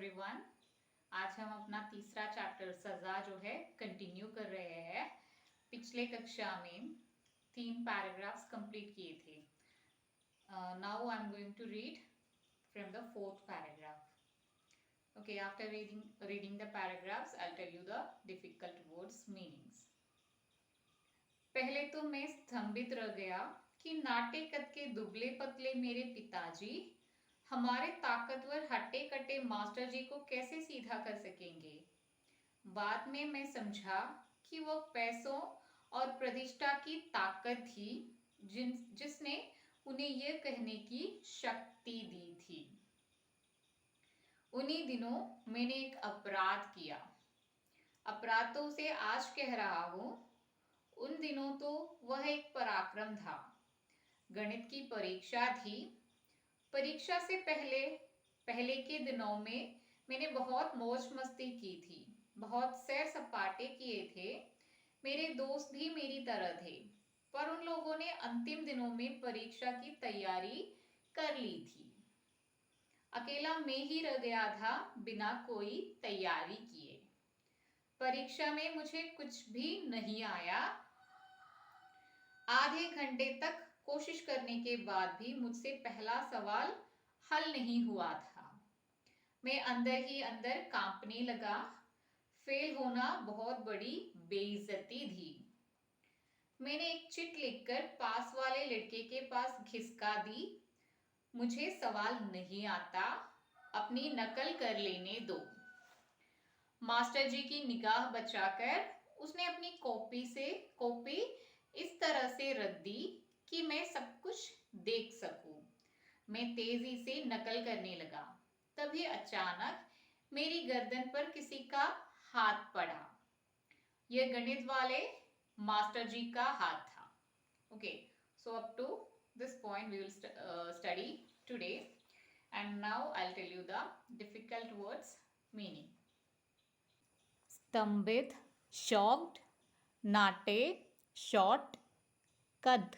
Everyone. आज हम अपना तीसरा चैप्टर सजा जो है कंटिन्यू कर रहे हैं। पिछले कक्षा में 3 पैराग्राफ्स कंप्लीट किए थे। Now I am going to read from the 4th paragraph. Okay, after reading the paragraphs I tell you the difficult words meanings. पहले तो मैं स्तंभित रह गया कि नाटे कद के दुबले पतले मेरे पिताजी हमारे ताकतवर हट्टे कट्टे मास्टर जी को कैसे सीधा कर सकेंगे। बाद में मैं समझा कि वह पैसों और प्रतिष्ठा की ताकत थी जिसने उन्हें यह कहने की शक्ति दी थी। उन्हीं दिनों मैंने एक अपराध किया। अपराध तो उसे आज कह रहा हूं, उन दिनों तो वह एक पराक्रम था। गणित की परीक्षा थी। परीक्षा से पहले के दिनों में मैंने बहुत मौज मस्ती की थी, बहुत सैर सपाटे किए थे। मेरे दोस्त भी मेरी तरह थे, पर उन लोगों ने अंतिम दिनों में परीक्षा की तैयारी कर ली थी। अकेला मैं ही रह गया था बिना कोई तैयारी किए। परीक्षा में मुझे कुछ भी नहीं आया। आधे घंटे तक कोशिश करने के बाद भी मुझसे पहला सवाल हल नहीं हुआ था। मैं अंदर ही अंदर कांपने लगा। फेल होना बहुत बड़ी बेइज्जती थी। मैंने एक चिट लिखकर पास वाले लड़के के पास घिसका दी। मुझे सवाल नहीं आता, अपनी नकल कर लेने दो। मास्टर जी की निगाह बचाकर उसने अपनी कॉपी इस तरह से रख दी कि मैं सब कुछ देख सकूं। मैं तेजी से नकल करने लगा। तभी अचानक मेरी गर्दन पर किसी का हाथ पड़ा। यह गणित वाले मास्टर जी का हाथ था। Okay, so up to this point we will study today, and now I will tell you the difficult words meaning. स्तंभित, शॉक्ड, नाटे, शॉर्ट, कद,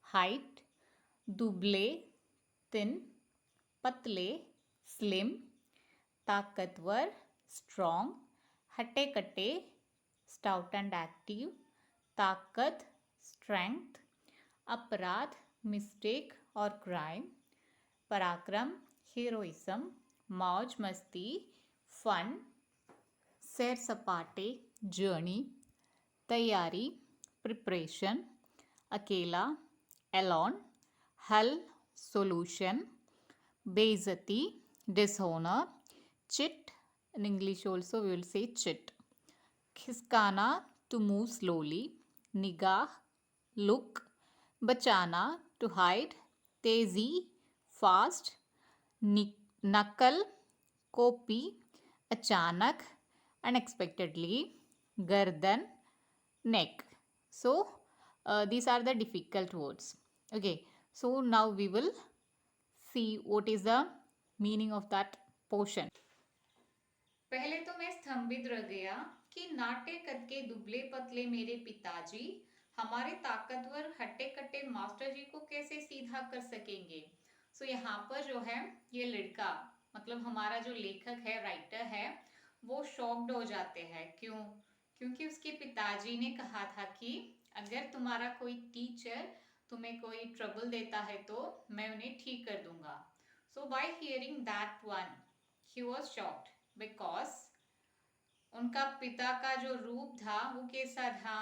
हाइट, दुबले, थिन, पतले, स्लिम, ताकतवर, स्ट्रॉन्ग, हट्टे कट्टे, स्टाउट एंड एक्टिव, ताकत, स्ट्रेंथ, अपराध, मिस्टेक और क्राइम, पराक्रम, हीरोइज्म, मौज मस्ती, फन, सैर सपाटे, जर्नी, तैयारी, प्रिपरेशन, अकेला, एलोन, हल, सॉल्यूशन, बेइज्जती, dishonour, chit, in English also we will say chit, खिसकाना, to move slowly, निगाह, look, बचाना, to hide, तेजी, fast, नकल, कॉपी, अचानक, unexpectedly, गर्दन, neck. So these are the difficult words. Okay, so now we will see what is the meaning of that portion. पहले तो मैं स्तंभित रह गया कि नाटे कद के दुबले पतले मेरे पिताजी हमारे ताकतवर हट्टे कट्टे मास्टर जी को कैसे सीधा कर सकेंगे। सो यहाँ पर जो है ये लड़का, मतलब हमारा जो लेखक है, राइटर है, वो शॉक्ड हो जाते हैं। क्यों? क्योंकि उसके पिताजी ने कहा था कि अगर तुम्हारा कोई टीचर तुम्हें कोई ट्रबल देता है तो मैं उन्हें ठीक कर दूंगा। So by hearing that one he was shocked because उनका पिता का जो रूप था वो कैसा था?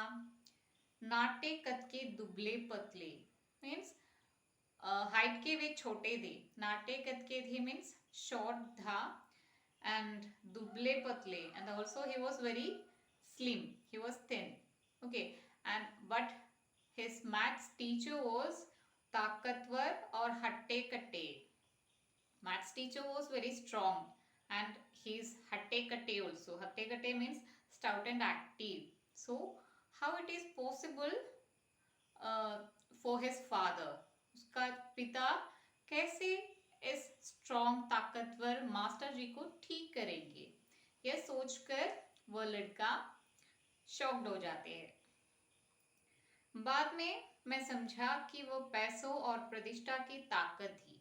नाटे कद के दुबले पतले, मीन्स हाइट के वे छोटे थे। नाटे कद के थे मीन्स शॉर्ट था, एंड दुबले पतले, and also he was very slim, he was thin. Okay, and but his maths teacher was ताकतवर और हट्टे कट्टे. Maths teacher was very strong and he is hatte katte also. Hatte katte means stout and active. So how it is possible for his father? उसका पिता कैसे इस strong ताकतवर master जी को ठीक करेंगे, यह सोचकर वह लड़का शॉक्ड हो जाते हैं. बाद में मैं समझा कि वो पैसों और प्रतिष्ठा की ताकत थी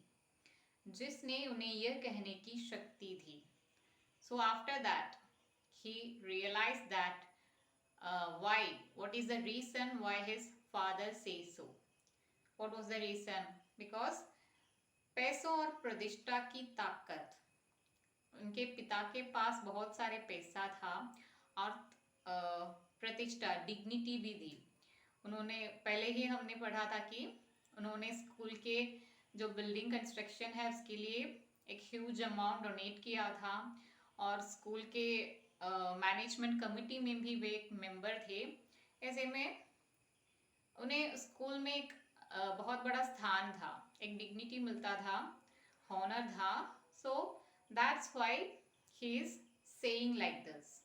जिसने उन्हें यह कहने की शक्ति थी. So after that, he realized that what is the reason why his father says so. What was the reason? Because पैसों और प्रतिष्ठा की ताकत, उनके पिता के पास बहुत सारे पैसा था और प्रतिष्ठा, डिग्निटी भी थी। उन्होंने पहले ही हमने पढ़ा था कि उन्होंने स्कूल के जो बिल्डिंग कंस्ट्रक्शन है उसके लिए एक ह्यूज अमाउंट डोनेट किया था और स्कूल के मैनेजमेंट कमिटी में भी वे एक मेंबर थे। ऐसे में उन्हें स्कूल में एक बहुत बड़ा स्थान था, एक डिग्निटी मिलता था, हॉनर था। So that's why he is saying like this.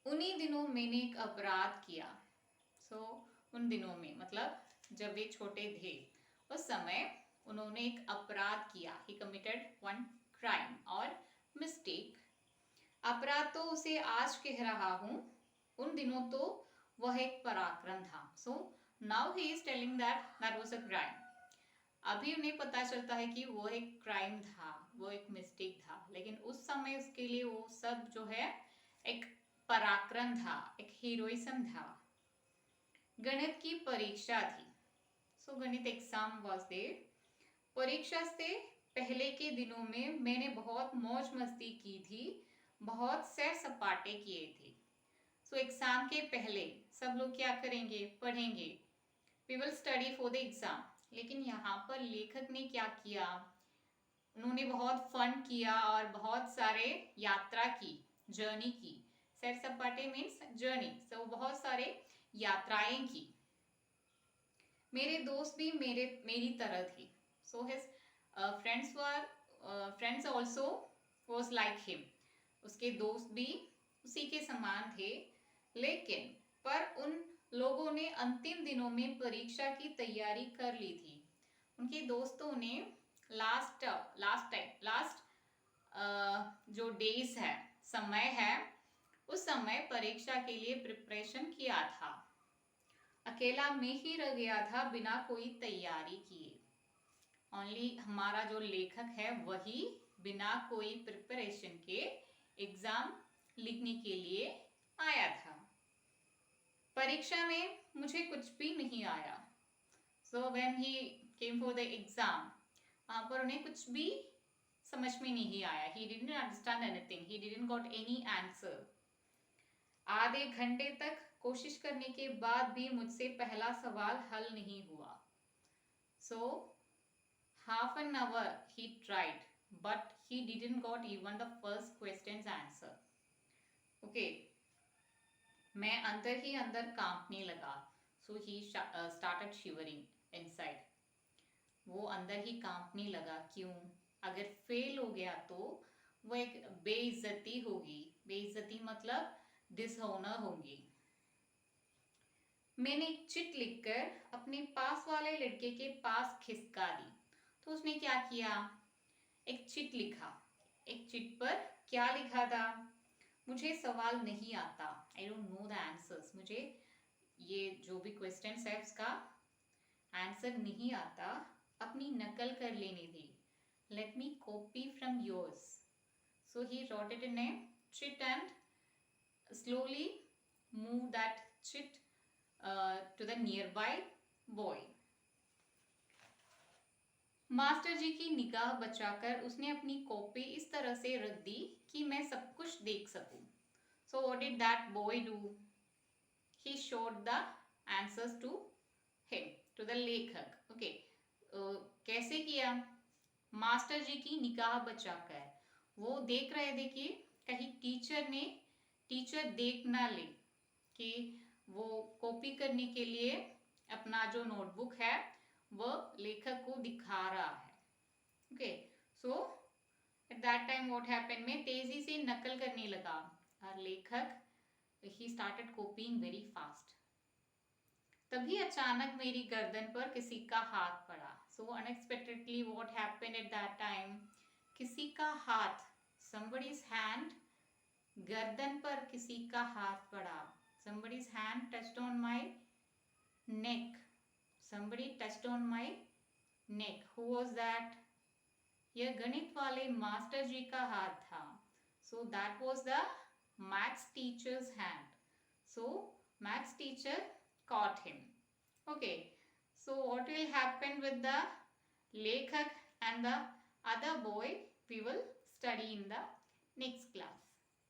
उन्हीं दिनों मैंने एक अपराध किया। सो उन दिनों में मतलब जब वे छोटे थे उस समय उन्होंने एक अपराध किया। ही कमिटेड वन क्राइम और मिस्टेक। अपराध तो उसे आज कह रहा हूं, उन दिनों तो वह एक पराक्रम था। So now he is telling that that was a crime. अभी उन्हें पता चलता है कि वो एक क्राइम था, वो एक मिस्टेक था, लेकिन उस समय उसके लिए वो सब जो है एक पराक्रम था, एक हीरोइज्म था। गणित की परीक्षा थी। सो गणित एग्जाम वाज देयर। परीक्षा से पहले के दिनों में मैंने बहुत मौज मस्ती की थी, बहुत सैर सपाटे किए थे। सो एग्जाम के पहले सब लोग क्या करेंगे? पढ़ेंगे। We will study for the exam. लेकिन यहाँ पर लेखक ने क्या किया? उन्होंने बहुत फन किया और बहुत सारे यात्रा की, जर्नी की। सैर सपाटे मीन्स जर्नी। सो बहुत सारे यात्राएं की। मेरे दोस्त भी मेरी तरह थे। So his friends also was like him. उसके दोस्त भी उसी के समान थे। लेकिन पर उन लोगों ने अंतिम दिनों में परीक्षा की तैयारी कर ली थी। उनके दोस्तों ने लास्ट जो डेज है, समय है, उस समय परीक्षा के लिए प्रिपरेशन किया था। अकेला मैं ही रह गया था बिना कोई तैयारी किए। ओनली हमारा जो लेखक है वही बिना कोई प्रिपरेशन के एग्जाम लिखने के लिए आया था। परीक्षा में मुझे कुछ भी नहीं आया। So when he came for the exam, वहां पर उन्हें कुछ भी समझ में नहीं आया। He didn't understand anything, he didn't got any answer. आधे घंटे तक कोशिश करने के बाद भी मुझसे पहला सवाल हल नहीं हुआ। सो half an hour he tried, but he didn't got even the first question's answer. Okay, मैं अंदर ही अंदर कांपने लगा। So he started shivering inside. वो अंदर ही कांपने लगा। क्यों? अगर फेल हो गया तो वो एक बेइज्जती होगी। बेइज्जती मतलब डिसऑनर होंगी। मैंने एक चिट लिखकर अपने पास वाले लड़के के पास खिसका दी। तो उसने क्या किया? एक चिट लिखा। एक चिट पर क्या लिखा था? मुझे सवाल नहीं आता, I don't know the answers. मुझे ये जो भी क्वेश्चन है उसका आंसर नहीं आता, अपनी नकल कर लेनी थी। Let me copy from yours. So he wrote it in a chit and slowly move that chit to the nearby boy. Master ji की निगाह बचाकर उसने अपनी कॉपी इस तरह से रख दी कि मैं सब कुछ देख सकूं। So what did that boy do? He showed the answers to him, to the लेखक. Okay, कैसे किया? मास्टर जी की निगाह बचाकर। वो देख रहे थे कि कहीं टीचर देख ना ले कि वो कॉपी करने के लिए अपना जो नोटबुक है वो लेखक को दिखा रहा है। Okay, so at that time what happened, मैं तेजी से नकल करने लगा और लेखक he started copying very fast. तभी अचानक मेरी गर्दन पर किसी का हाथ पड़ा। So unexpectedly what happened at that time, किसी का हाथ, somebody's hand, गर्दन पर किसी का हाथ पड़ा। Somebody's hand touched on my neck. Somebody touched on my neck. Who was that? यह गणित वाले मास्टर जी का हाथ था। So that was the maths teacher's hand. So maths teacher caught him. Okay. So what will happen with the Lekhak and the other boy, we will study in the next class.